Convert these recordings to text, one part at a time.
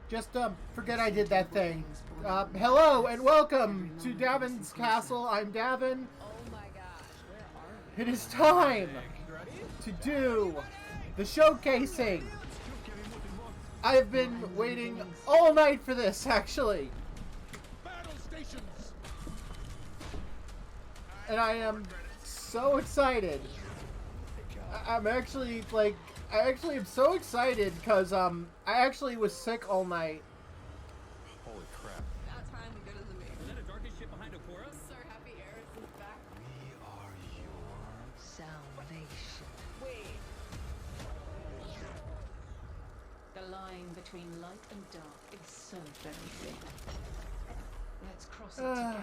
Just forget I did that thing. Hello and welcome to Davin's Castle. I'm Davin. Oh my gosh, where are we? It is time to do the showcasing. I've been waiting all night for this, actually. Battle stations. And I am so excited. I'm actually, like, I actually am so excited because, I actually was sick all night. Holy crap. About time we go to the moon. Is that a darkest ship behind Okura? So happy Eris is back. We are your Salvation. Wait, The line between light and dark is so very thin. Let's cross it together.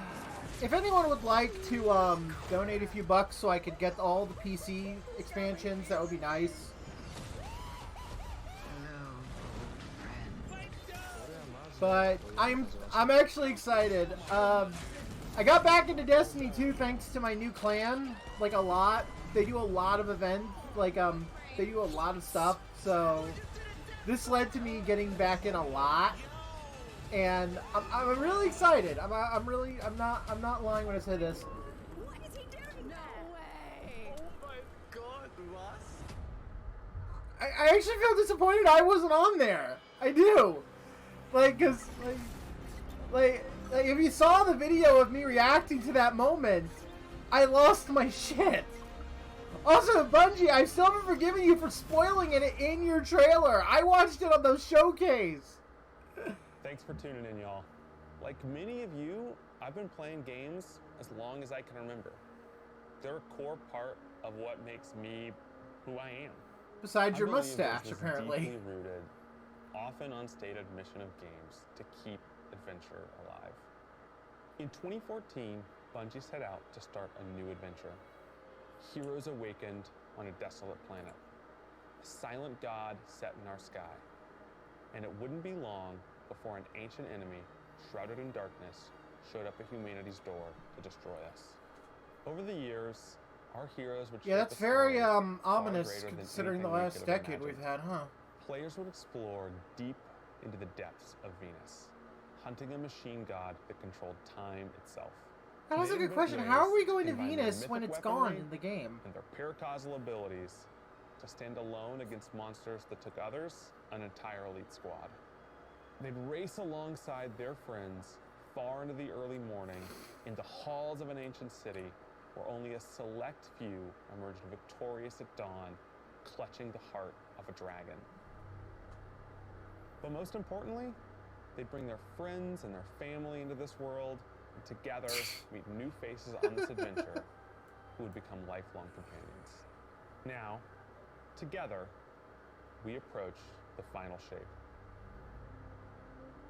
If anyone would like to donate a few bucks so I could get all the PC expansions, that would be nice. Hello, old friend. But I'm actually excited. I got back into Destiny 2 thanks to my new clan, like a lot. They do a lot of events, like they do a lot of stuff. So this led to me getting back in a lot, and I'm really excited. I'm not lying when I say this. what is he doing? No way. Oh my god, Ross. I actually feel disappointed I wasn't on there. I do. Like, cause like if you saw the video of me reacting to that moment, I lost my shit. Also, Bungie, I still haven't forgiven you for spoiling it in your trailer. I watched it on the showcase. Thanks for tuning in, y'all. Like many of you, I've been playing games as long as I can remember. They're a core part of what makes me who I am. Besides your I believe there's mustache, this apparently. deeply rooted, often unstated mission of games to keep adventure alive. In 2014, Bungie set out to start a new adventure. Heroes awakened on a desolate planet. A silent god set in our sky. And it wouldn't be long before an ancient enemy, shrouded in darkness, showed up at humanity's door to destroy us. Over the years, our heroes would Yeah, shape that's a very story far ominous greater than considering the anything we last could have decade we've imagined. had, huh? Players would explore deep into the depths of Venus, hunting a machine god that controlled time itself. That was a They good invent question. ways How are we going to combine their Venus when mythic it's gone weaponry in the game? and their paracausal abilities to stand alone against monsters that took others, an entire elite squad. They'd race alongside their friends far into the early morning into halls of an ancient city where only a select few emerged victorious at dawn, clutching the heart of a dragon. But most importantly, they'd bring their friends and their family into this world, and together meet new faces on this adventure who would become lifelong companions. Now, together, we approach the final shape.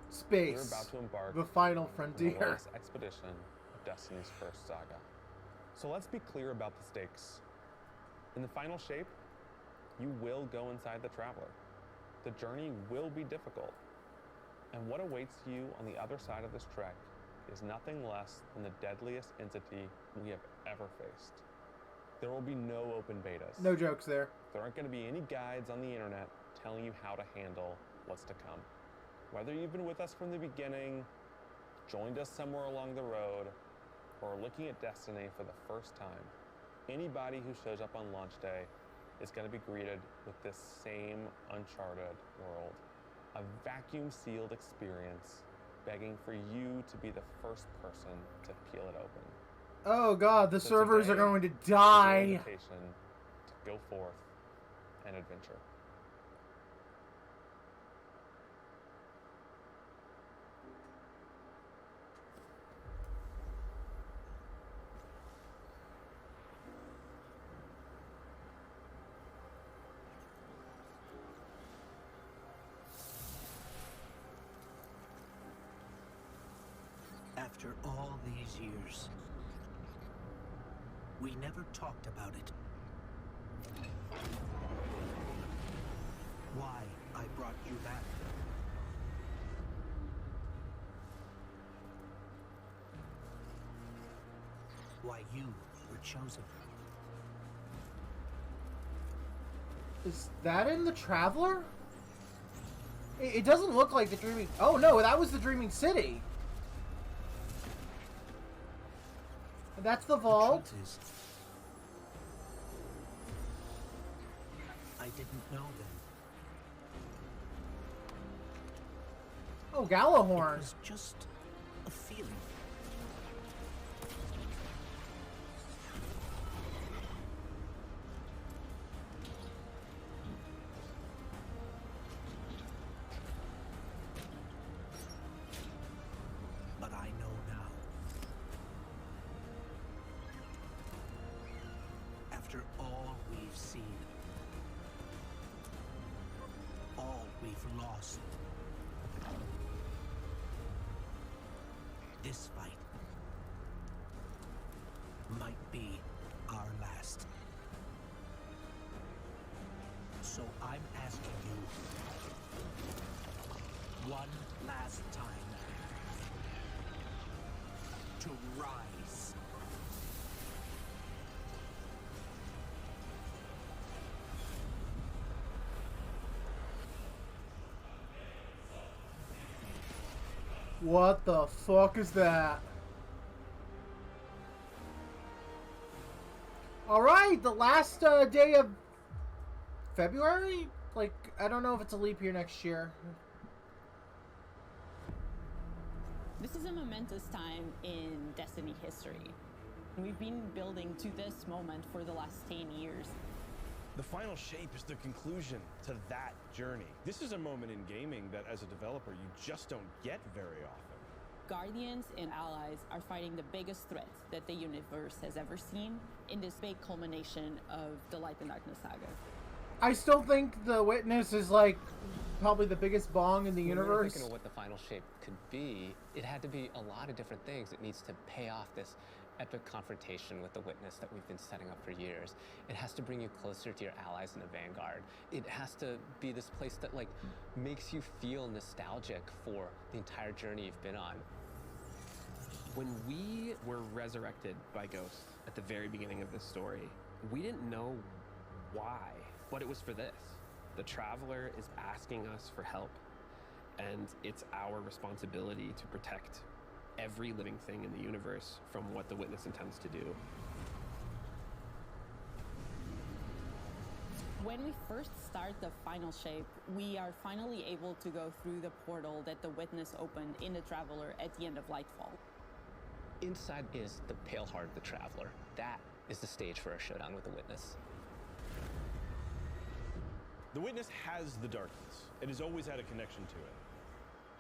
We're Space. about to embark The final on the frontier. latest expedition of Destiny's first saga. So let's be clear about the stakes. In the final shape, you will go inside the Traveler. The journey will be difficult. And what awaits you on the other side of this trek is nothing less than the deadliest entity we have ever faced. There will be no open betas. No jokes there. There aren't going to be any guides on the internet telling you how to handle what's to come. Whether you've been with us from the beginning, joined us somewhere along the road, or are looking at Destiny for the first time, anybody who shows up on launch day is going to be greeted with this same uncharted world. A vacuum-sealed experience begging for you to be the first person to peel it open. Oh god, the So servers are today going to is your die. invitation to go forth and adventure. After all these years, we never talked about it. Why I brought you back. Why you were chosen. Is that in the Traveler? It doesn't look like the Dreaming... Oh, no, that was the Dreaming City. That's the vault. The truth is, I didn't know then. Oh, It Gallahorn. was just a feeling. But I know now. After all we've seen, all we've lost, this fight might be our last. So I'm asking you one last time to rise. What the fuck is that? Alright, the last day of February? Like, I don't know if it's a leap year next year. This is a momentous time in Destiny history. We've been building to this moment for the last 10 years. The final shape is the conclusion to that journey. This is a moment in gaming that, as a developer, you just don't get very often. Guardians and allies are fighting the biggest threat that the universe has ever seen in this big culmination of the Light and Darkness saga. I still think the Witness is, like, probably the biggest bong in the When we were universe. thinking of what the final shape could be, it had to be a lot of different things. It needs to pay off this epic confrontation with the Witness that we've been setting up for years. It has to bring you closer to your allies in the Vanguard. It has to be this place that, like, makes you feel nostalgic for the entire journey you've been on. When we were resurrected by Ghost at the very beginning of this story, we didn't know why, but it was for this. The Traveler is asking us for help, and it's our responsibility to protect every living thing in the universe from what the Witness intends to do. When we first start the final shape, we are finally able to go through the portal that the Witness opened in the Traveler at the end of Lightfall. Inside is the pale heart of the Traveler. That is the stage for our showdown with the Witness. The Witness has the darkness. It has always had a connection to it.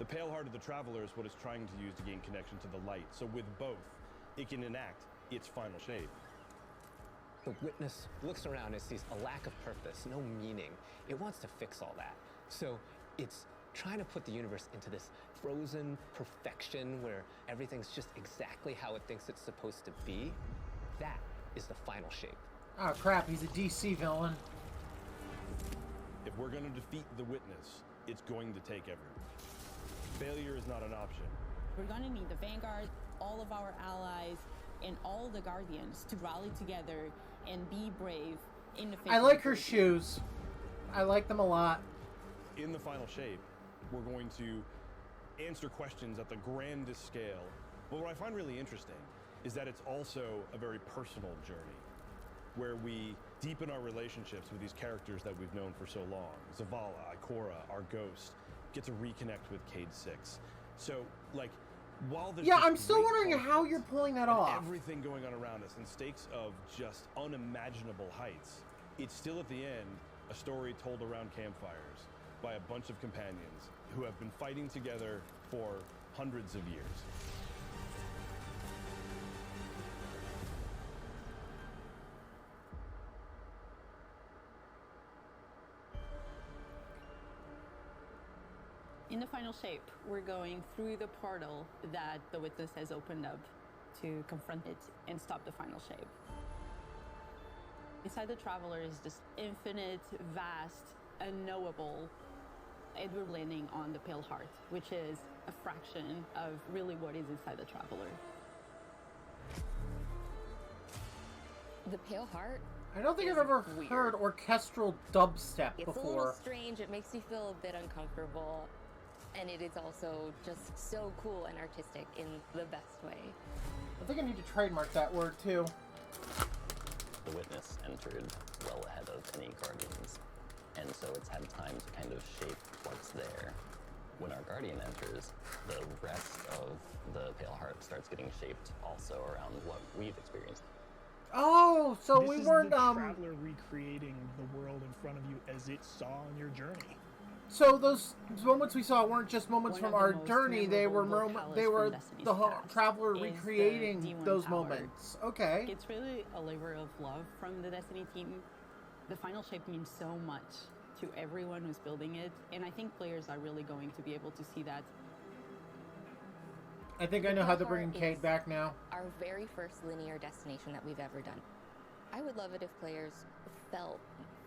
The pale heart of the Traveler is what it's trying to use to gain connection to the light. So with both, it can enact its final shape. The Witness looks around and sees a lack of purpose, no meaning. It wants to fix all that. So it's trying to put the universe into this frozen perfection where everything's just exactly how it thinks it's supposed to be. That is the final shape. Oh crap, he's a DC villain. If we're going to defeat the Witness, it's going to take everyone. Failure is not an option. We're going to need the Vanguard, all of our allies, and all the Guardians to rally together and be brave in the face I of like her adversity. shoes. I like them a lot. In the final shape, we're going to answer questions at the grandest scale. But what I find really interesting is that it's also a very personal journey where we deepen our relationships with these characters that we've known for so long. Zavala, Ikora, our Ghost, get to reconnect with Cade Six. So, like, while there's Yeah, this I'm still great wondering how conflict you're pulling that and off. everything going on around us and stakes of just unimaginable heights, it's still at the end a story told around campfires by a bunch of companions who have been fighting together for hundreds of years. In the final shape, we're going through the portal that the Witness has opened up to confront it and stop the final shape. Inside the Traveler is this infinite, vast, unknowable, and we're landing on the Pale Heart, which is a fraction of really what is inside the Traveler. The Pale Heart I don't think is I've ever weird. heard orchestral dubstep It's a little before. strange. It makes you feel a bit uncomfortable. And it is also just so cool and artistic in the best way. I think I need to trademark that word too. The Witness entered well ahead of any Guardians, and so it's had time to kind of shape what's there. When our Guardian enters, the rest of the Pale Heart starts getting shaped also around what we've experienced. Oh, so This we is weren't the traveler recreating the world in front of you as it saw on your journey. So those moments we saw weren't just moments One from of the our most journey. They were memorable locales they were from Destiny's the past traveler is the recreating D1 those Tower. moments. Okay. It's really a labor of love from the Destiny team. The final shape means so much to everyone who's building it, and I think players are really going to be able to see that. I think I know how they're Pale bringing Heart Kate is back now. Our very first linear destination that we've ever done. I would love it if players felt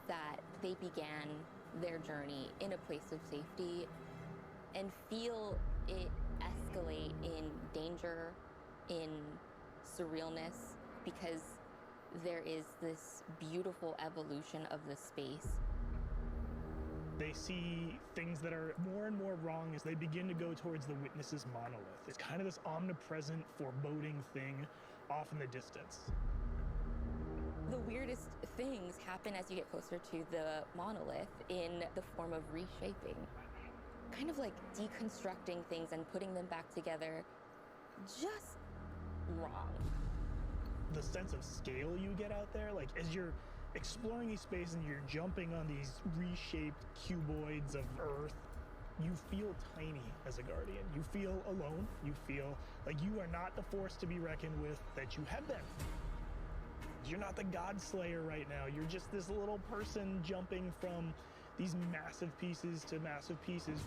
that they began their journey in a place of safety and feel it escalate in danger, in surrealness, because there is this beautiful evolution of the space. They see things that are more and more wrong as they begin to go towards the Witness's monolith. It's kind of this omnipresent, foreboding thing off in the distance. The weirdest things happen as you get closer to the monolith in the form of reshaping. Kind of like deconstructing things and putting them back together just wrong. The sense of scale you get out there, like as you're exploring these spaces and you're jumping on these reshaped cuboids of Earth, you feel tiny as a Guardian. You feel alone. You feel like you are not the force to be reckoned with that you have been. You're not the God Slayer right now. You're just this little person jumping from these massive pieces to massive pieces.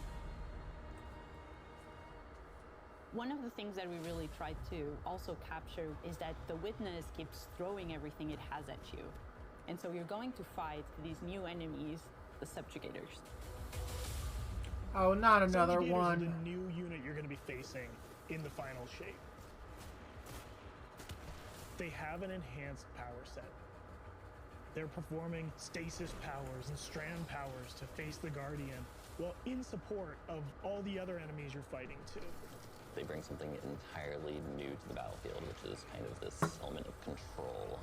One of the things that we really tried to also capture is that the Witness keeps throwing everything it has at you. And so you're going to fight these new enemies, the Subjugators. Oh, not another Subjugators are one. the new unit you're going to be facing in the final shape. They have an enhanced power set. They're performing stasis powers and strand powers to face the Guardian, well, in support of all the other enemies you're fighting too. They bring something entirely new to the battlefield, which is kind of this element of control.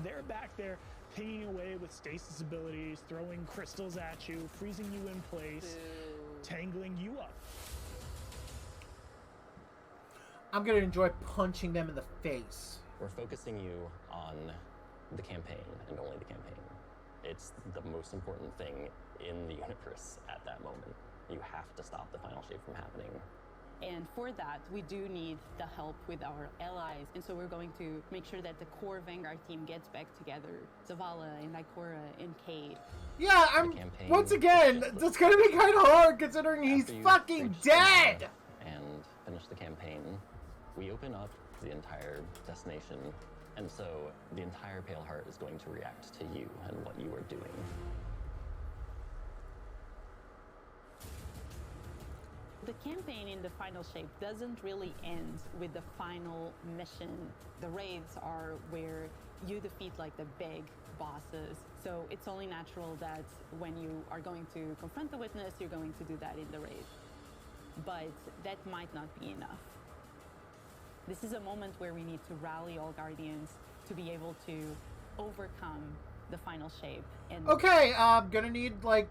They're back there pinging away with stasis abilities, throwing crystals at you, freezing you in place, tangling you up. I'm gonna enjoy punching them in the face. We're focusing you on the campaign and only the campaign. It's the most important thing in the universe at that moment. You have to stop the final shape from happening. And for that, we do need the help with our allies. And so we're going to make sure that the core Vanguard team gets back together. Zavala and Ikora and Cade. Yeah, once again, that's gonna be kind of hard considering he's After you fucking reach dead! and finish the campaign, we open up the entire destination, and so the entire Pale Heart is going to react to you and what you are doing. The campaign in the final shape doesn't really end with the final mission. The raids are where you defeat like the big bosses. So it's only natural that when you are going to confront the Witness, you're going to do that in the raid. But that might not be enough. This is a moment where we need to rally all Guardians to be able to overcome the final shape. And Okay, I'm gonna need, like,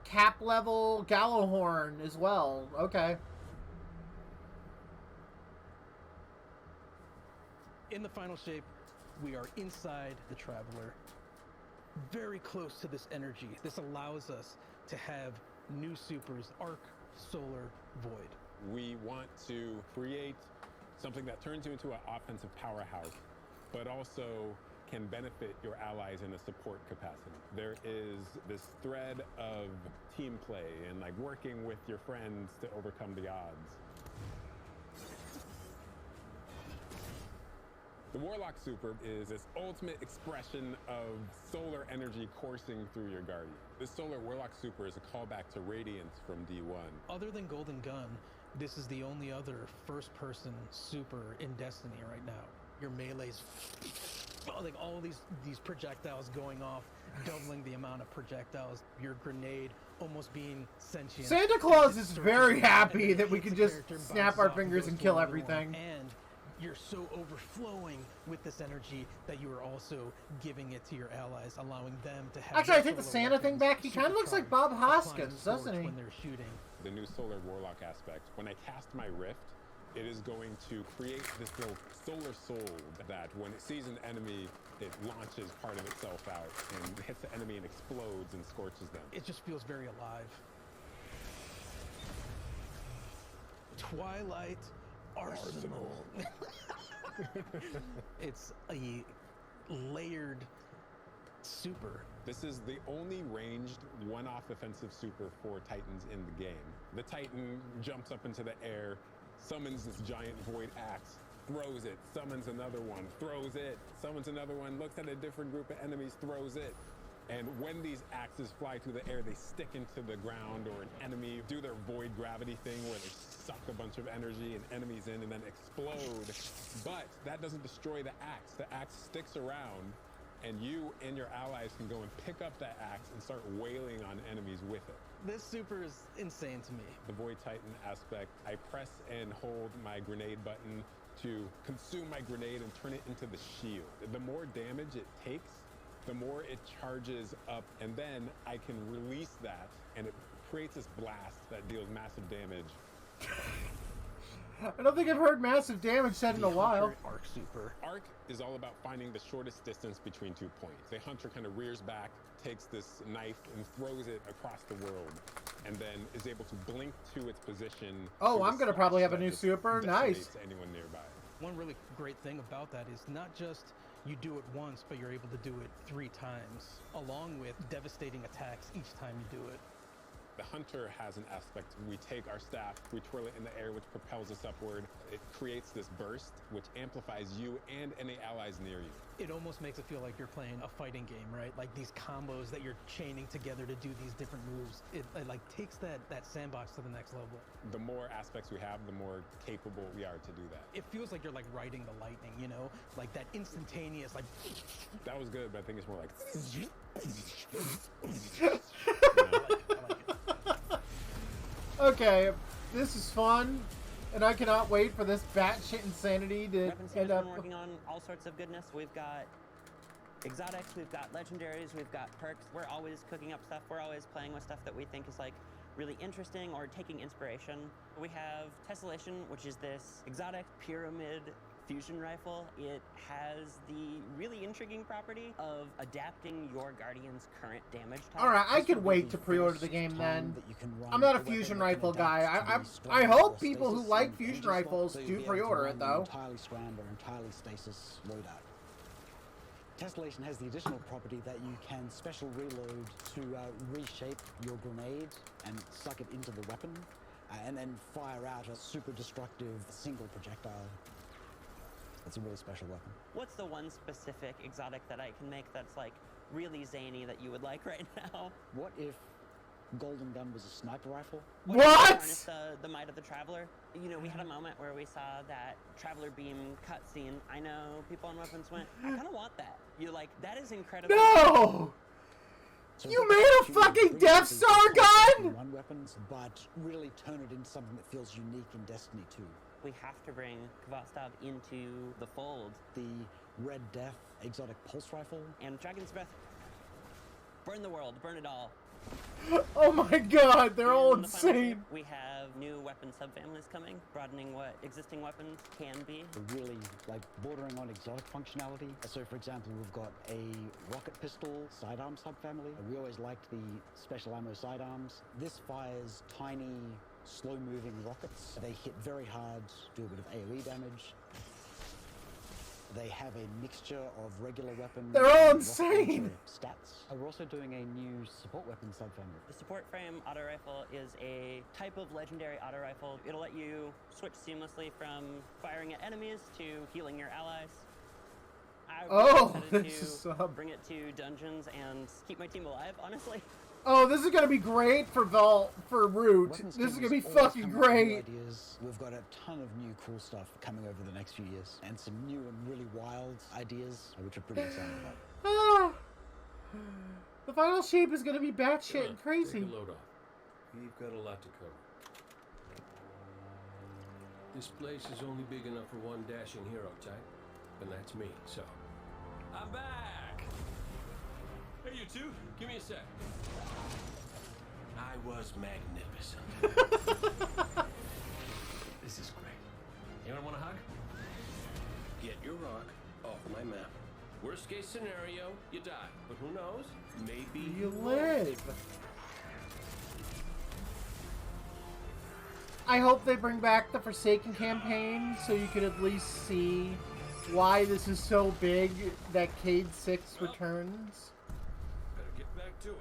cap level Gallowhorn as well. Okay. In the final shape, we are inside the Traveler, very close to this energy. This allows us to have new supers, Arc, Solar, Void. We want to create something that turns you into an offensive powerhouse, but also can benefit your allies in a support capacity. There is this thread of team play and like working with your friends to overcome the odds. The Warlock Super is this ultimate expression of solar energy coursing through your Guardian. This Solar Warlock Super is a callback to Radiance from D1. Other than Golden Gun, this is the only other first-person super in Destiny right now. Your melee's like all these projectiles going off, doubling the amount of projectiles. Your grenade almost being sentient. Santa Claus is very happy that we can just snap our fingers and kill everything. And you're so overflowing with this energy that you are also giving it to your allies, allowing them to have. Actually, I take the Santa thing back. He kind of looks like Bob Hoskins, doesn't he? When they're shooting. The new Solar Warlock aspect. When I cast my Rift, it is going to create this little solar soul that when it sees an enemy, it launches part of itself out and hits the enemy and explodes and scorches them. It just feels very alive. Twilight Arsenal. It's a layered super. This is the only ranged one-off offensive super for Titans in the game. The Titan jumps up into the air, summons this giant void axe, throws it, summons another one, throws it, summons another one, looks at a different group of enemies, throws it. And when these axes fly through the air, they stick into the ground or an enemy, do their void gravity thing where they suck a bunch of energy and enemies in and then explode. But that doesn't destroy the axe. The axe sticks around and you and your allies can go and pick up that axe and start wailing on enemies with it. This super is insane to me. The Void Titan aspect, I press and hold my grenade button to consume my grenade and turn it into the shield. The more damage it takes, the more it charges up, and then I can release that, and it creates this blast that deals massive damage. I don't think I've heard massive damage said in a while. Arc super. Arc is all about finding the shortest distance between 2 points. The hunter kind of rears back, takes this knife and throws it across the world, and then is able to blink to its position. Oh, I'm gonna probably have a new super. Nice. Anyone nearby. One really great thing about that is not just you do it once, but you're able to do it 3 times, along with devastating attacks each time you do it. The hunter has an aspect. We take our staff, we twirl it in the air, which propels us upward. It creates this burst, which amplifies you and any allies near you. It almost makes it feel like you're playing a fighting game, right? Like these combos that you're chaining together to do these different moves. It like takes that sandbox to the next level. The more aspects we have, the more capable we are to do that. It feels like you're like riding the lightning, you know? Like that instantaneous, like... That was good, but I think it's more like... Okay, this is fun, and I cannot wait for this batshit insanity to end up. Been working on all sorts of goodness. We've got exotics, we've got legendaries, we've got perks. We're always cooking up stuff. We're always playing with stuff that we think is like really interesting or taking inspiration. We have Tessellation, which is this exotic pyramid fusion rifle. It has the really intriguing property of adapting your Guardian's current damage type. Alright, I could wait to pre-order the game then. I'm not a fusion rifle guy. I hope people who like fusion rifles do pre-order it though. Entirely scrambler, entirely stasis loadout. Tessellation has the additional property that you can special reload to reshape your grenade and suck it into the weapon, and then fire out a super destructive single projectile. It's a really special weapon. What's the one specific exotic that I can make that's like really zany that you would like right now? What if Golden Gun was a sniper rifle? What? Harness the might of the Traveler. You know, we had a moment where we saw that Traveler beam cutscene. I know people on Weapons went, I kind of want that. You're like, that is incredible. No! So you made a fucking Death Star gun? One weapons, but really turn it into something that feels unique in Destiny 2. We have to bring Kvotstov into the fold. The Red Death exotic pulse rifle. And Dragon's Breath. Burn the world, burn it all. Oh my god, they're all insane. We have new weapon subfamilies coming, broadening what existing weapons can be. Really, like, bordering on exotic functionality. So, for example, we've got a rocket pistol sidearm subfamily. We always liked the special ammo sidearms. This fires tiny, slow-moving rockets. They hit very hard, do a bit of AoE damage. They have a mixture of regular weapons. They're all insane! Stats. We're also doing a new support weapon subfamily. The support frame auto rifle is a type of legendary auto rifle. It'll let you switch seamlessly from firing at enemies to healing your allies. I'm Oh, excited this is to bring it to dungeons and keep my team alive, honestly. Oh, this is gonna be great for Root. Weapons This is Games gonna be always fucking come up with new great. Ideas. We've got a ton of new cool stuff coming over the next few years, and some new and really wild ideas, which we're pretty excited about. Ah, the final shape is gonna be batshit Come and on, crazy. Take a load off. We've got a lot to cover. This place is only big enough for one dashing hero type, and that's me, so. I'm back! Hey, you two, give me a sec. I was magnificent. This is great. Anyone want a hug? Get your rock off my map. Worst case scenario, you die. But who knows? Maybe You won't. live. I hope they bring back the Forsaken campaign so you could at least see why this is so big that Cade 6 returns. Better get back to it.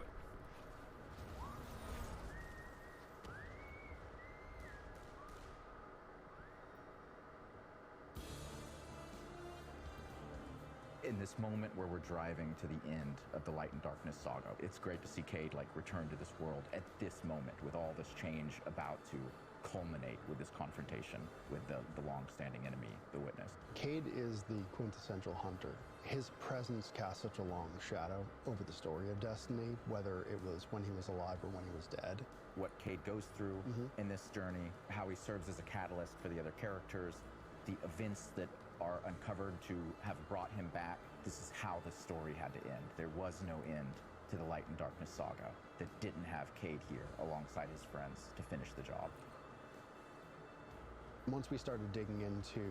In this moment where we're driving to the end of the Light and Darkness saga, it's great to see Cade like return to this world at this moment with all this change about to culminate with this confrontation with the long-standing enemy, the Witness. Cade is the quintessential hunter. His presence casts such a long shadow over the story of Destiny, whether it was when he was alive or when he was dead. What Cade goes through in this journey, how he serves as a catalyst for the other characters, the events that are uncovered to have brought him back. This is how the story had to end. There was no end to the Light and Darkness saga that didn't have Cade here alongside his friends to finish the job. Once we started digging into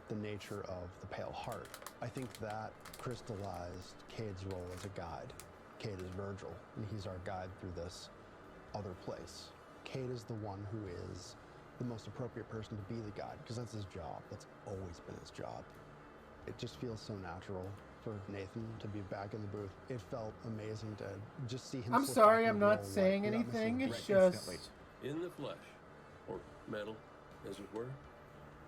the nature of the Pale Heart, I think that crystallized Cade's role as a guide. Cade is Virgil, and he's our guide through this other place. Cade is the one who is the most appropriate person to be the guide, because that's his job. That's always been his job. It just feels so natural for Nathan to be back in the booth. It felt amazing to just see him. I'm slip sorry, back I'm in the not role saying without anything. missing a It's break. just In the flesh. Or metal, as it were.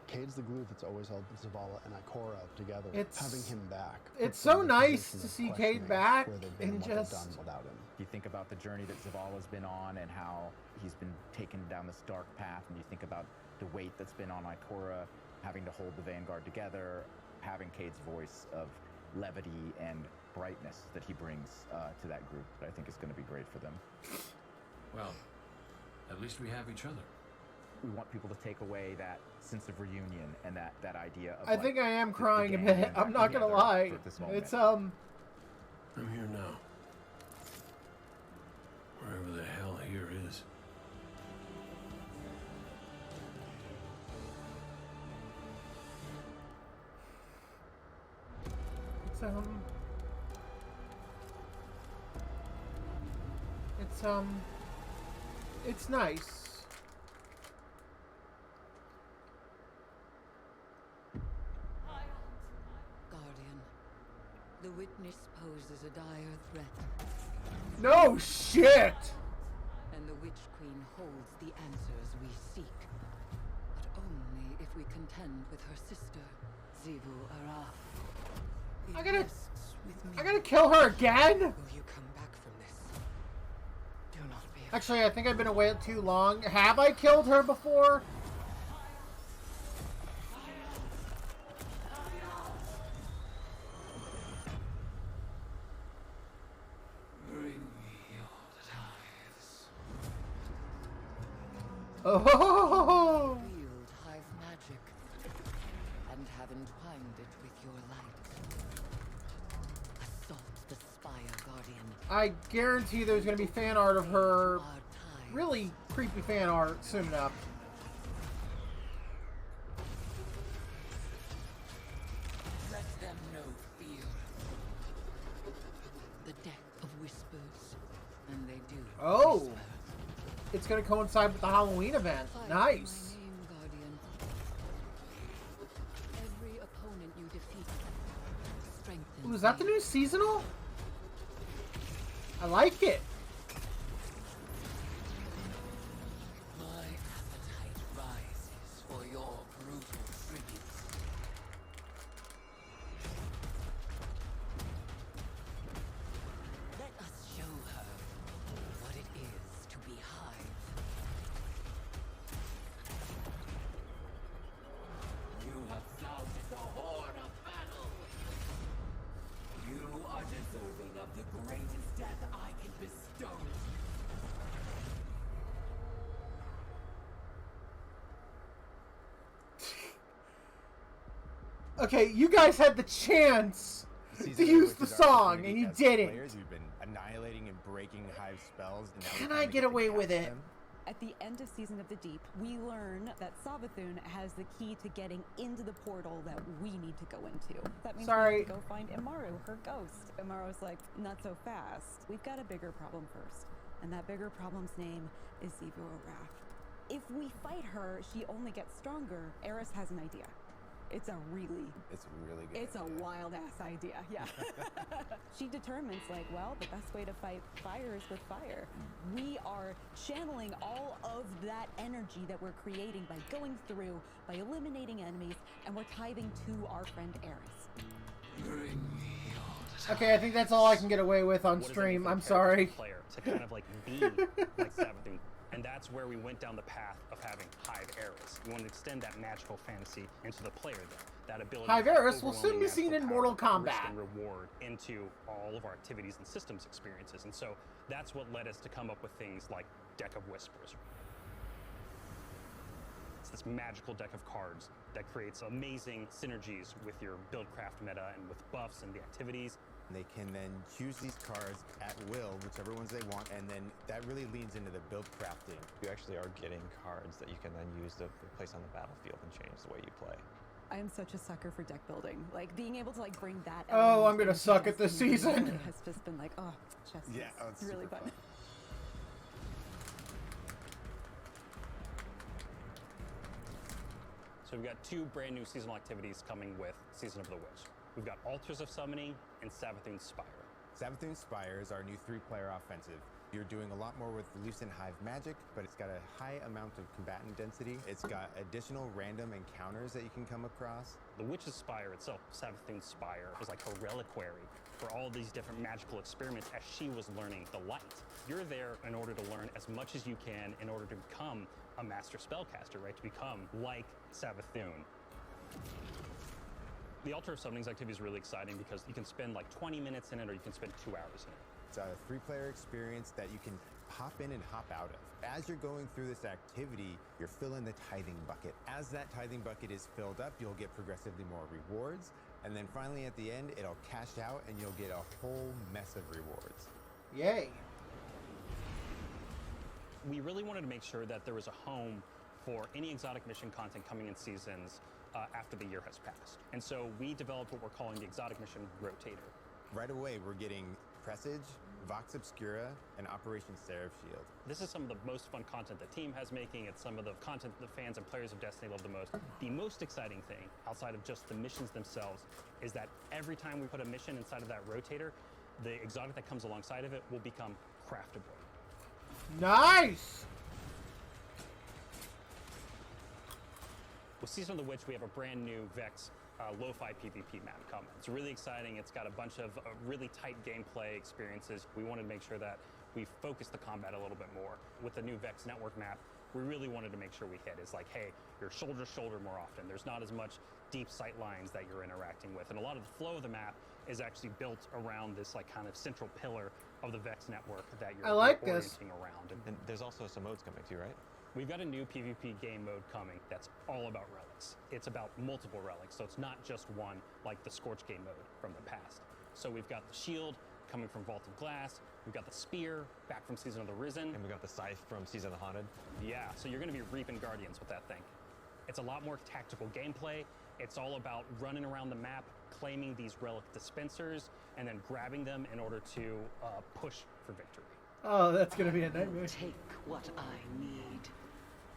Cade's the glue that's always held Zavala and Ikora together. It's- having him back. it's puts them so in a nice position to of see Cade questioning back where they've been and what they've just- done without him. You think about the journey that Zavala's been on and how he's been taken down this dark path, and you think about the weight that's been on Ikora, having to hold the Vanguard together, having Cade's voice of levity and brightness that he brings to that group. That I think is going to be great for them. Well, at least we have each other. We want people to take away that sense of reunion and that idea of. I like, think I am the crying a gang bit. being I'm back not gonna together lie. for this moment. It's I'm here now. Wherever the hell here is. It's nice. Guardian, the Witness poses a dire threat, No shit. and the Witch Queen holds the answers we seek. But only if we contend with her sister, Zivu Araf. I gotta- rests with me. I gotta kill her again. Will you come back from this? Do not be afraid. Actually, I think I've been away too long. Have I killed her before? Bring me your tithes. Oh. Wield hive magic and have entwined it with your light. Assault the Spire, Guardian. I guarantee there's gonna be fan art of her. Really creepy fan art soon enough. Let them know fear. The deck of whispers, and they do. Oh. whisper. It's gonna coincide with the Halloween event. Fight Nice. my name, Guardian. Every opponent you defeat strengthens. Ooh, is that the new seasonal? I like it. My appetite rises for your brutal tributes. Okay, you guys had the chance to use the song, and you didn't. We've been annihilating and breaking Hive spells. And now we Can finally I get away with cast it? them. At the end of Season of the Deep, we learn that Savathun has the key to getting into the portal that we need to go into. That means we Sorry. have to go find Imaru, her ghost. Imaru's like, not so fast. We've got a bigger problem first. And that bigger problem's name is Xivu Arath. If we fight her, she only gets stronger. Eris has an idea. It's a really good. It's a wild ass idea, yeah. She determines, like, well, the best way to fight fire is with fire. We are channeling all of that energy that we're creating by going through, by eliminating enemies, and we're tithing to our friend Eris. Okay, I think that's all I can get away with on stream. I'm sorry. Player to kind of like be like Savathun. And that's where we went down the path of having Hive Eris. We wanted to extend that magical fantasy into the player, though. That ability Hive to have Eris will soon be seen in overwhelming Mortal magical power, risk Kombat. and reward into all of our activities and systems experiences. And so that's what led us to come up with things like Deck of Whispers. It's this magical deck of cards that creates amazing synergies with your buildcraft meta and with buffs and the activities. They can then choose these cards at will, whichever ones they want, and then that really leans into the build crafting. You actually are getting cards that you can then use to place on the battlefield and change the way you play. I am such a sucker for deck building. Like, being able to, like, bring that Oh, element I'm gonna into suck at this Destiny season. has just been like, oh, chess Yeah, oh, is it's really super fun. So we've got 2 brand new seasonal activities coming with Season of the Witch. We've got Altars of Summoning and Savathun Spire. Savathun Spire is our new 3-player offensive. You're doing a lot more with Lucent Hive magic, but it's got a high amount of combatant density. It's got additional random encounters that you can come across. The Witch's Spire itself, Savathun Spire, was like her reliquary for all these different magical experiments as she was learning the light. You're there in order to learn as much as you can in order to become a master spellcaster, right? To become like Savathun. The Altar of Summonings activity is really exciting because you can spend like 20 minutes in it or you can spend 2 hours in it. It's a 3-player experience that you can hop in and hop out of. As you're going through this activity, you're filling the tithing bucket. As that tithing bucket is filled up, you'll get progressively more rewards. And then finally at the end, it'll cash out and you'll get a whole mess of rewards. Yay. We really wanted to make sure that there was a home for any exotic mission content coming in seasons after the year has passed. And so we developed what we're calling the Exotic Mission Rotator. Right away, we're getting Presage, Vox Obscura, and Operation Seraph Shield. This is some of the most fun content the team has making. It's some of the content the fans and players of Destiny love the most. The most exciting thing, outside of just the missions themselves, is that every time we put a mission inside of that rotator, the exotic that comes alongside of it will become craftable. Nice! With Season of the Witch, we have a brand new Vex lo-fi PvP map coming. It's really exciting. It's got a bunch of really tight gameplay experiences. We wanted to make sure that we focus the combat a little bit more. With the new Vex network map, we really wanted to make sure we hit. It's like, hey, you're shoulder to shoulder more often. There's not as much deep sight lines that you're interacting with. And a lot of the flow of the map is actually built around this like kind of central pillar of the Vex network that you're orienting around. And there's also some modes coming too, right? We've got a new PvP game mode coming that's all about relics. It's about multiple relics, so it's not just one like the Scorch game mode from the past. So we've got the shield coming from Vault of Glass, we've got the spear back from Season of the Risen. And we got the scythe from Season of the Haunted. Yeah, so you're gonna be reaping Guardians with that thing. It's a lot more tactical gameplay. It's all about running around the map, claiming these relic dispensers, and then grabbing them in order to push for victory. Oh, that's gonna be a nightmare. Take what I need.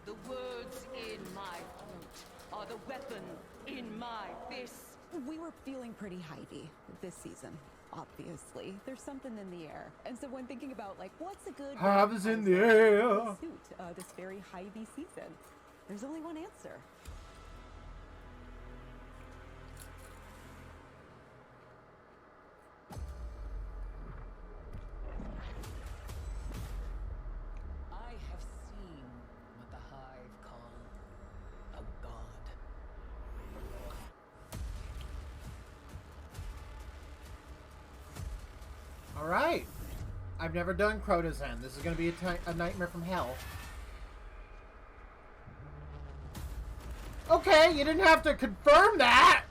The words in my throat are the weapon in my fist. We were feeling pretty Hivey this season, obviously. There's something in the air. And so when thinking about, like, what's a good Hives in the air. suit this very Hivey season, there's only one answer. I have seen what the Hive call a god. All right. I've never done Crota's End. This is going to be a nightmare from hell. Okay, you didn't have to confirm that.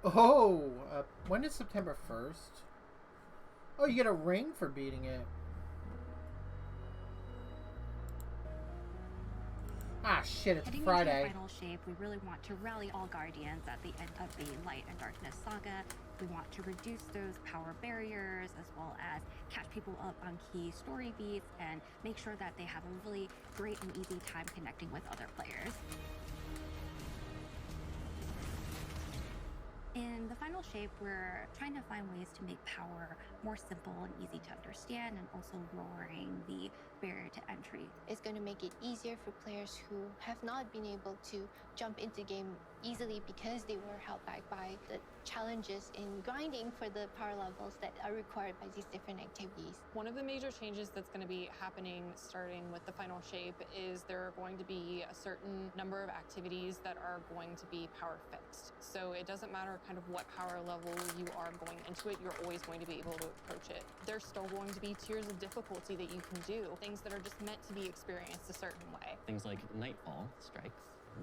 Oh, when is September 1st? Oh, you get a ring for beating it. Ah, shit, it's Heading Friday. into the final shape, we really want to rally all Guardians at the end of the Light and Darkness saga. We want to reduce those power barriers as well as catch people up on key story beats and make sure that they have a really great and easy time connecting with other players. In the final shape, we're trying to find ways to make power more simple and easy to understand and also lowering the barrier to entry. It's going to make it easier for players who have not been able to jump into game easily because they were held back by the challenges in grinding for the power levels that are required by these different activities. One of the major changes that's going to be happening starting with the final shape is there are going to be a certain number of activities that are going to be power fixed. So it doesn't matter kind of what power level you are going into it, you're always going to be able to approach it. There's still going to be tiers of difficulty that you can do, things that are just meant to be experienced a certain way. Things like Nightfall strikes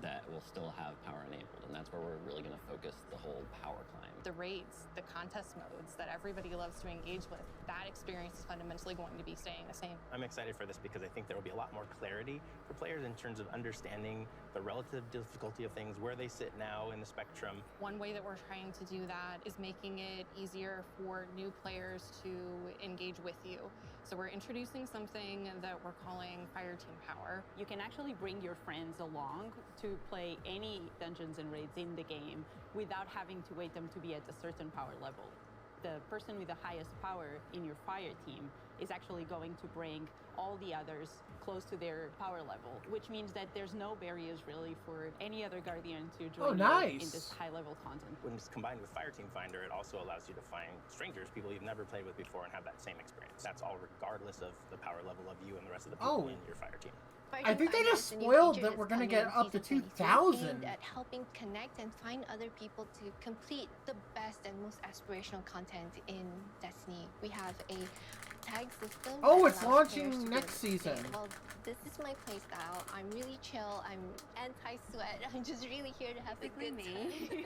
that will still have power enabled, and that's where we're really going to focus the whole power climb. The raids, the contest modes that everybody loves to engage with, that experience is fundamentally going to be staying the same. I'm excited for this because I think there will be a lot more clarity for players in terms of understanding the relative difficulty of things, where they sit now in the spectrum. One way that we're trying to do that is making it easier for new players to engage with you. So we're introducing something that we're calling Fire Team Power. You can actually bring your friends along to play any dungeons and raids in the game without having to wait them to be at a certain power level. The person with the highest power in your fire team is actually going to bring all the others close to their power level, which means that there's no barriers really for any other Guardian to join you in this high-level content. When it's combined with Fire Team Finder, it also allows you to find strangers, people you've never played with before, and have that same experience. That's all regardless of the power level of you and the rest of the people in your fire team. I think they just spoiled that we're gonna get up to 2,000. Aimed at helping connect and find other people to complete the best and most aspirational content in Destiny. We have a tag system. Oh, that it's allows launching players to next really season. say, well, this is my playstyle. I'm really chill. I'm anti-sweat. I'm just really here to have a good time.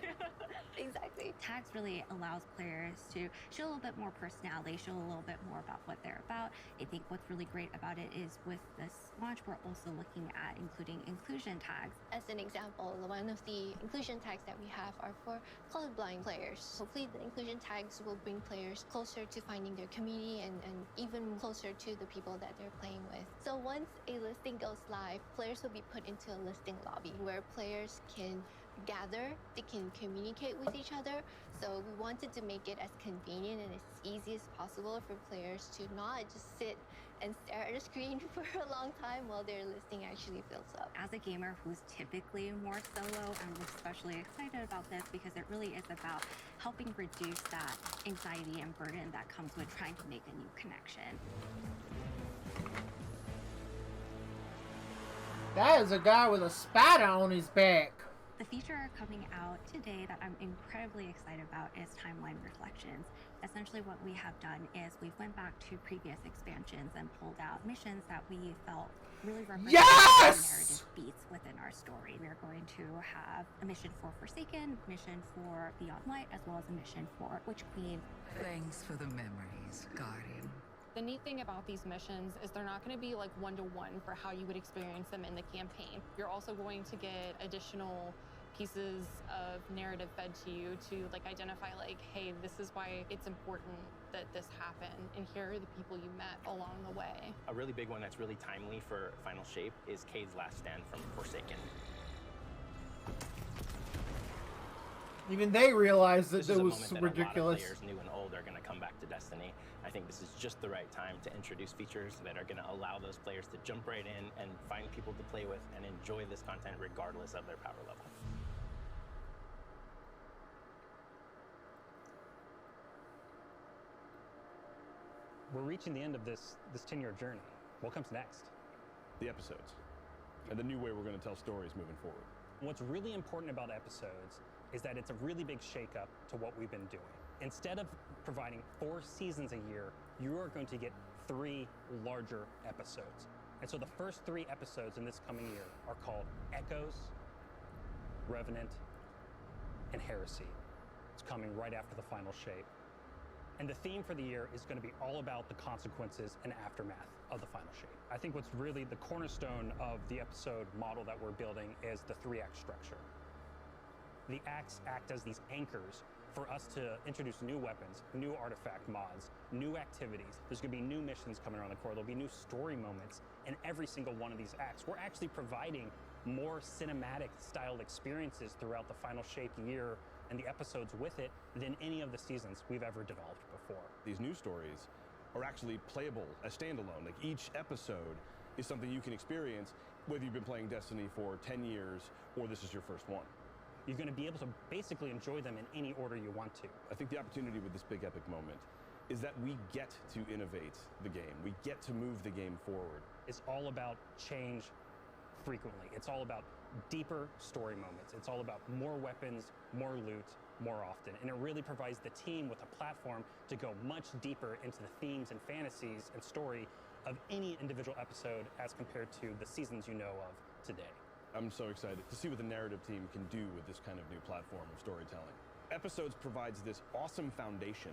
Exactly. Tags really allows players to show a little bit more personality, show a little bit more about what they're about. I think what's really great about it is with this launch, we're also looking at including inclusion tags. As an example, one of the inclusion tags that we have are for colorblind players. Hopefully the inclusion tags will bring players closer to finding their community and even closer to the people that they're playing with. So once a listing goes live, players will be put into a listing lobby where players can gather, they can communicate with each other. So we wanted to make it as convenient and as easy as possible for players to not just sit and stare at a screen for a long time while their listing actually fills up. As a gamer who's typically more solo, I'm especially excited about this because it really is about helping reduce that anxiety and burden that comes with trying to make a new connection. That is a guy with a spider on his back. The feature coming out today that I'm incredibly excited about is Timeline Reflections. Essentially what we have done is we went back to previous expansions and pulled out missions that we felt really represented narrative beats within our story. We are going to have a mission for Forsaken, mission for Beyond Light, as well as a mission for Witch Queen. Thanks for the memories, Guardian. The neat thing about these missions is they're not going to be like one-to-one for how you would experience them in the campaign. You're also going to get additional pieces of narrative fed to you to like identify like, hey, this is why it's important that this happen, and here are the people you met along the way. A really big one that's really timely for Final Shape is Cade's last stand from Forsaken. Even they realized that This is it a was moment that ridiculous. a lot of players, new and old, are going to come back to Destiny. I think this is just the right time to introduce features that are going to allow those players to jump right in and find people to play with and enjoy this content regardless of their power level. We're reaching the end of this 10-year journey. What comes next? The episodes, and the new way we're going to tell stories moving forward. What's really important about episodes is that it's a really big shakeup to what we've been doing. Instead of providing 4 seasons a year, you are going to get 3 larger episodes. And so the first 3 episodes in this coming year are called Echoes, Revenant, and Heresy. It's coming right after the final shape. And the theme for the year is going to be all about the consequences and aftermath of the final shape. I think what's really the cornerstone of the episode model that we're building is the 3-act structure. The acts act as these anchors for us to introduce new weapons, new artifact mods, new activities. There's going to be new missions coming around the core. There'll be new story moments in every single one of these acts. We're actually providing more cinematic styled experiences throughout the final shape year and the episodes with it than any of the seasons we've ever developed before. These new stories are actually playable as standalone. Like each episode is something you can experience whether you've been playing Destiny for 10 years or this is your first one. You're going to be able to basically enjoy them in any order you want to. I think the opportunity with this big epic moment is that we get to innovate the game. We get to move the game forward. It's all about change frequently. It's all about deeper story moments. It's all about more weapons, more loot, more often. And it really provides the team with a platform to go much deeper into the themes and fantasies and story of any individual episode as compared to the seasons you know of today. I'm so excited to see what the narrative team can do with this kind of new platform of storytelling. Episodes provides this awesome foundation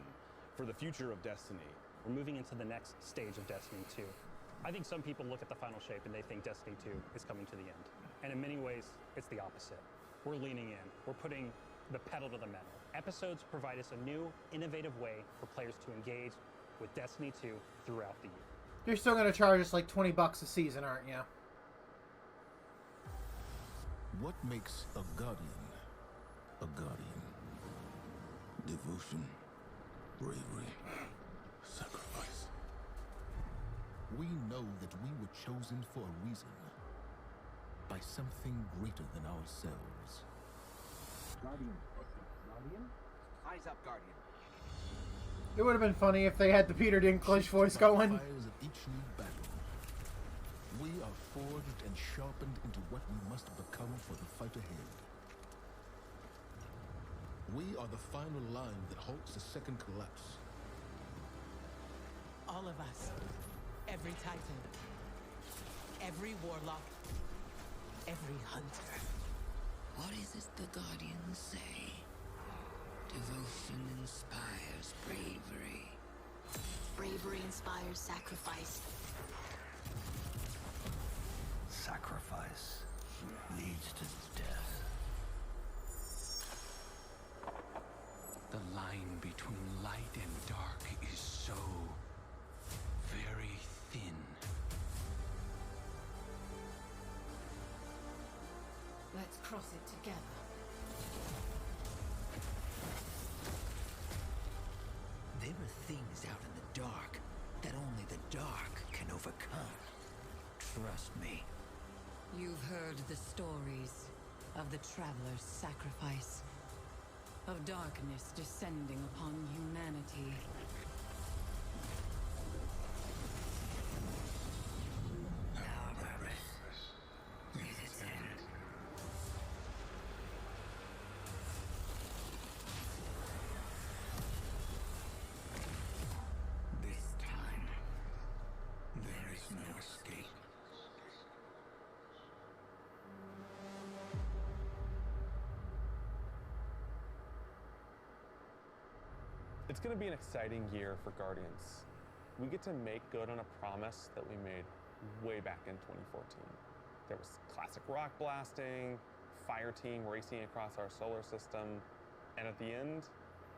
for the future of Destiny. We're moving into the next stage of Destiny 2. I think some people look at the final shape and they think Destiny 2 is coming to the end. And in many ways, it's the opposite. We're leaning in. We're putting the pedal to the metal. Episodes provide us a new, innovative way for players to engage with Destiny 2 throughout the year. You're still going to charge us like $20 a season, aren't you? What makes a guardian a guardian? Devotion, bravery, sacrifice. We know that we were chosen for a reason, by something greater than ourselves. Guardian. Guardian? Eyes up, Guardian. It would have been funny if they had the Peter Dinklage voice going. Fires of each new battle. We are forged and sharpened into what we must become for the fight ahead. We are the final line that halts the second collapse. All of us. Every Titan. Every Warlock. Every Hunter. What is it the Guardians say? Devotion inspires bravery. Bravery inspires sacrifice. Sacrifice leads to death. The line between light and dark is so very thin. Let's cross it together. There are things out in the dark that only the dark can overcome. Trust me. You've heard the stories of the Traveler's sacrifice, of darkness descending upon humanity. Our purpose is its end. This time, there is no escape. It's going to be an exciting year for Guardians. We get to make good on a promise that we made way back in 2014. There was classic rock blasting, fire team racing across our solar system, and at the end,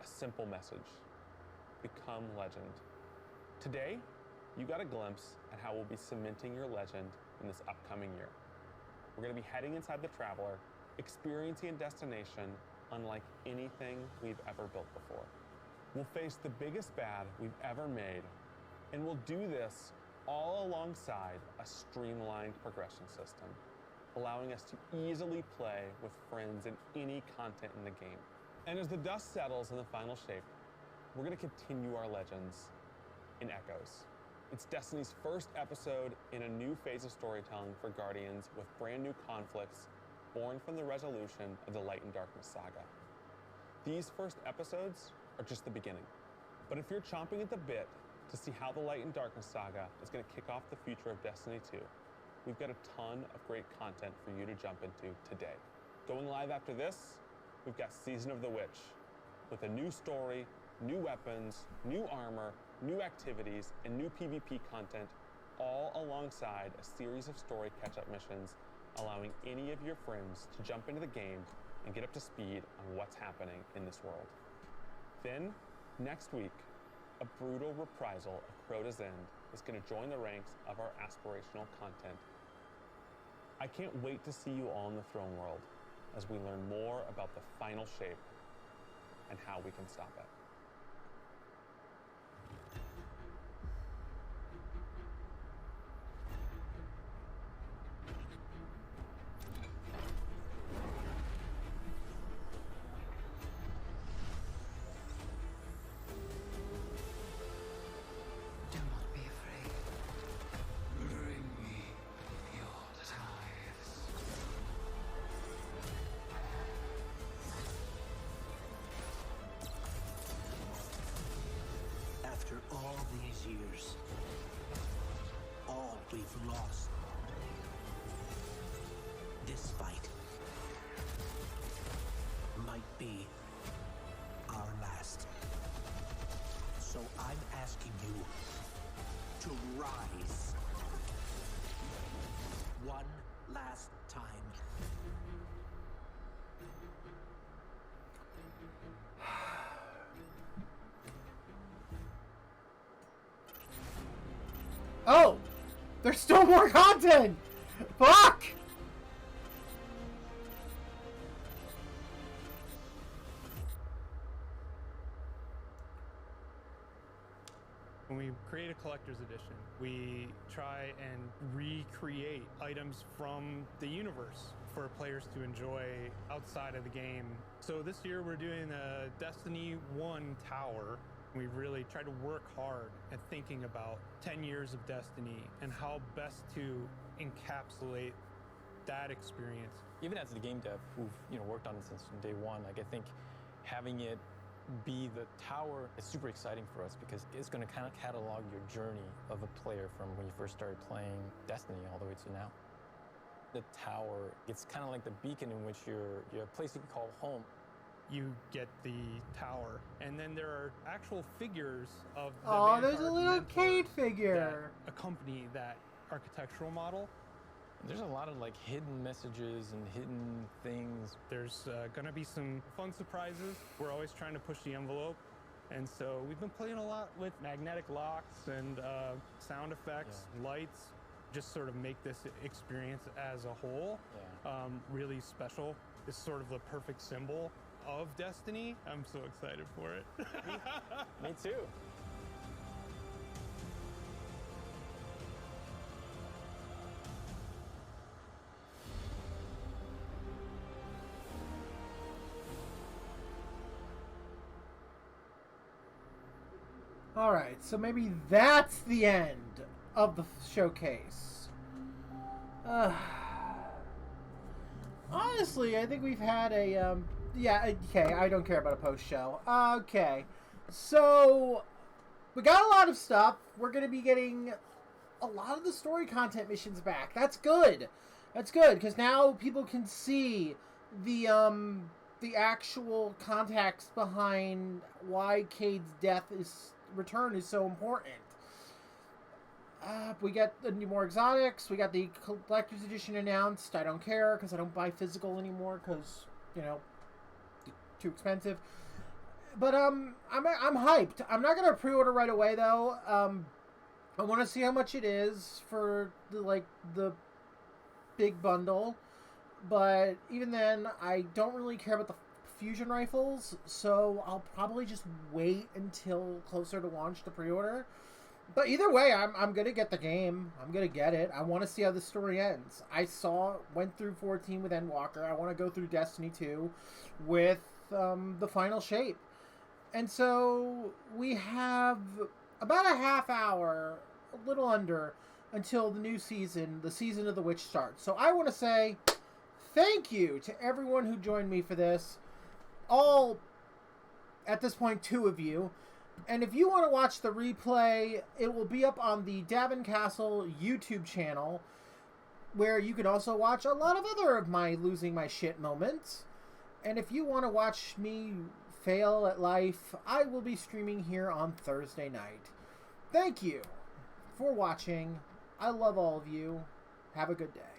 a simple message: become legend. Today, you got a glimpse at how we'll be cementing your legend in this upcoming year. We're going to be heading inside the Traveler, experiencing a destination unlike anything we've ever built before. We'll face the biggest bad we've ever made, and we'll do this all alongside a streamlined progression system, allowing us to easily play with friends in any content in the game. And as the dust settles in the final shape, we're going to continue our legends in Echoes. It's Destiny's first episode in a new phase of storytelling for Guardians, with brand new conflicts born from the resolution of the Light and Darkness saga. These first episodes are just the beginning. But if you're chomping at the bit to see how the Light and Darkness saga is going to kick off the future of Destiny 2, we've got a ton of great content for you to jump into today. Going live after this, we've got Season of the Witch, with a new story, new weapons, new armor, new activities, and new PvP content, all alongside a series of story catch-up missions, allowing any of your friends to jump into the game and get up to speed on what's happening in this world. Then, next week, a brutal reprisal of Crota's End is going to join the ranks of our aspirational content. I can't wait to see you all in the Throne World as we learn more about the final shape and how we can stop it. Do not be afraid. Bring me your tithes. After all these years, all we've lost, this fight might be our last. So I'm asking you to rise one last time. Oh! There's still more content! Fuck! When we create a collector's edition, we try and recreate items from the universe for players to enjoy outside of the game. So this year we're doing a Destiny 1 tower. We really try to work hard at thinking about 10 years of Destiny and how best to encapsulate that experience. Even as the game dev who've worked on it since day one, like I think having it be the tower is super exciting for us because it's going to kind of catalog your journey of a player from when you first started playing Destiny all the way to now. The tower, it's kind of like the beacon in which you're a place you can call home. You get the tower, and then there are actual figures of the Oh, there's a Vanguard little mentors Cade figure that accompany that architectural model. There's a lot of like hidden messages and hidden things. There's gonna be some fun surprises. We're always trying to push the envelope, and so we've been playing a lot with magnetic locks and sound effects, lights, just sort of make this experience as a whole really special. It's sort of the perfect symbol of Destiny. I'm so excited for it. Me too. Alright, so maybe that's the end of the showcase. Honestly, I think we've had a, yeah, okay, I don't care about a post-show. Okay, so we got a lot of stuff. We're going to be getting a lot of the story content missions back. That's good. That's good, because now people can see the actual context behind why Cade's return is so important. We got more exotics. We got the collector's edition announced. I don't care because I don't buy physical anymore because, you know, too expensive. But I'm hyped. I'm not gonna pre-order right away though. I want to see how much it is for the big bundle. But even then, I don't really care about the fusion rifles, so I'll probably just wait until closer to launch to pre-order. But either way, I'm gonna get the game. I'm gonna get it. I want to see how the story ends. Went through 14 with Endwalker. I want to go through Destiny 2 with the final shape. And so we have about a half hour, a little under, until the new season, the Season of the Witch starts. So I want to say thank you to everyone who joined me for this. All, at this point, 2 of you. And if you want to watch the replay, it will be up on the Davin Castle YouTube channel, where you can also watch a lot of other of my losing my shit moments. And if you want to watch me fail at life, I will be streaming here on Thursday night. Thank you for watching. I love all of you. Have a good day.